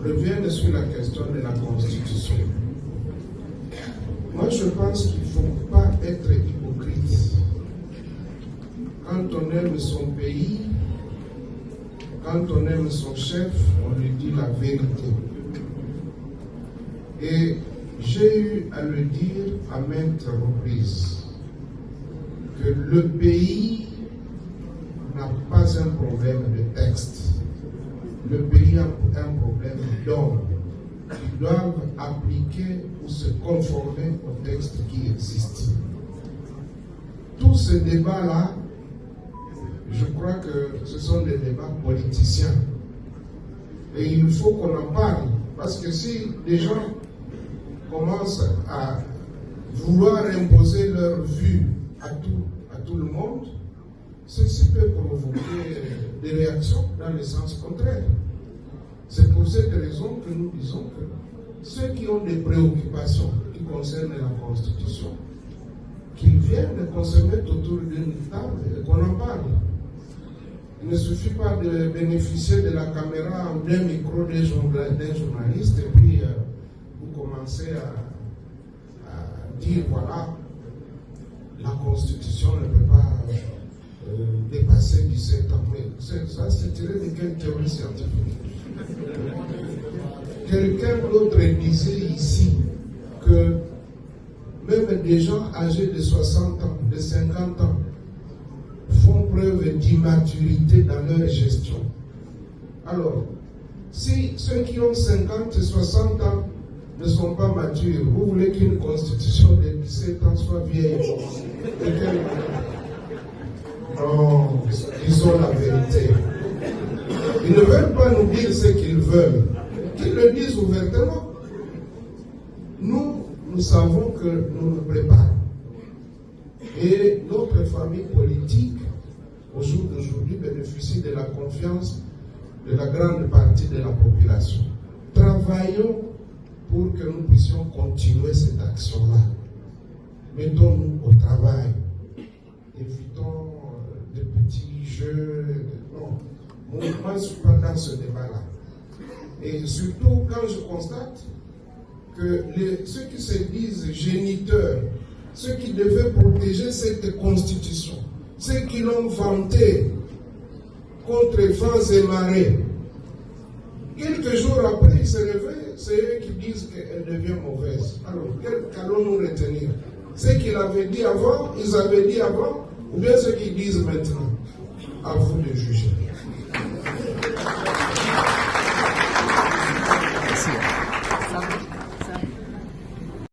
revienne sur la question de la Constitution. Moi, je pense qu'il ne faut pas être hypocrite. Quand on aime son pays, quand on aime son chef, on lui dit la vérité. Et j'ai eu à le dire à maintes reprises que le pays n'a pas un problème de texte. Le pays a un problème d'hommes qui doivent appliquer ou se conformer au texte qui existe. Tout ce débat-là, je crois que ce sont des débats politiciens. Et il faut qu'on en parle. Parce que si les gens commencent à vouloir imposer leur vue à tout le monde, ceci peut provoquer des réactions dans le sens contraire. C'est pour cette raison que nous disons que ceux qui ont des préoccupations qui concernent la Constitution, qu'ils viennent qu'on se mette autour d'une table et qu'on en parle. Il ne suffit pas de bénéficier de la caméra ou d'un micro d'un journaliste et puis vous commencez à dire voilà, la Constitution ne peut pas dépasser 17 ans. Mais ça, c'est tiré de quelle théorie scientifique? Quelqu'un d'autre disait ici que même des gens âgés de 60 ans, de 50 ans, font preuve d'immaturité dans leur gestion. Alors, si ceux qui ont 50 et 60 ans ne sont pas matures, vous voulez qu'une constitution de 17 ans soit vieille? Non, disons la vérité. Ils ne veulent pas nous dire ce qu'ils veulent. Qu'ils le disent ouvertement. Nous savons que nous nous préparons. Et notre famille politique, au jour d'aujourd'hui, bénéficie de la confiance de la grande partie de la population. Travaillons pour que nous puissions continuer cette action-là. Mettons-nous au travail. Évitons des petits jeux. Non. Moi, je ne suis pas dans ce débat-là. Et surtout, quand je constate que ceux qui se disent géniteurs, ceux qui devaient protéger cette constitution, ceux qui l'ont vantée contre vents et marées, quelques jours après, ils se réveillent, c'est eux qui disent qu'elle devient mauvaise. Alors, qu'allons-nous retenir? Ceux qui l'avaient dit avant, ils avaient dit avant, ou bien ceux qui disent maintenant? À vous de juger.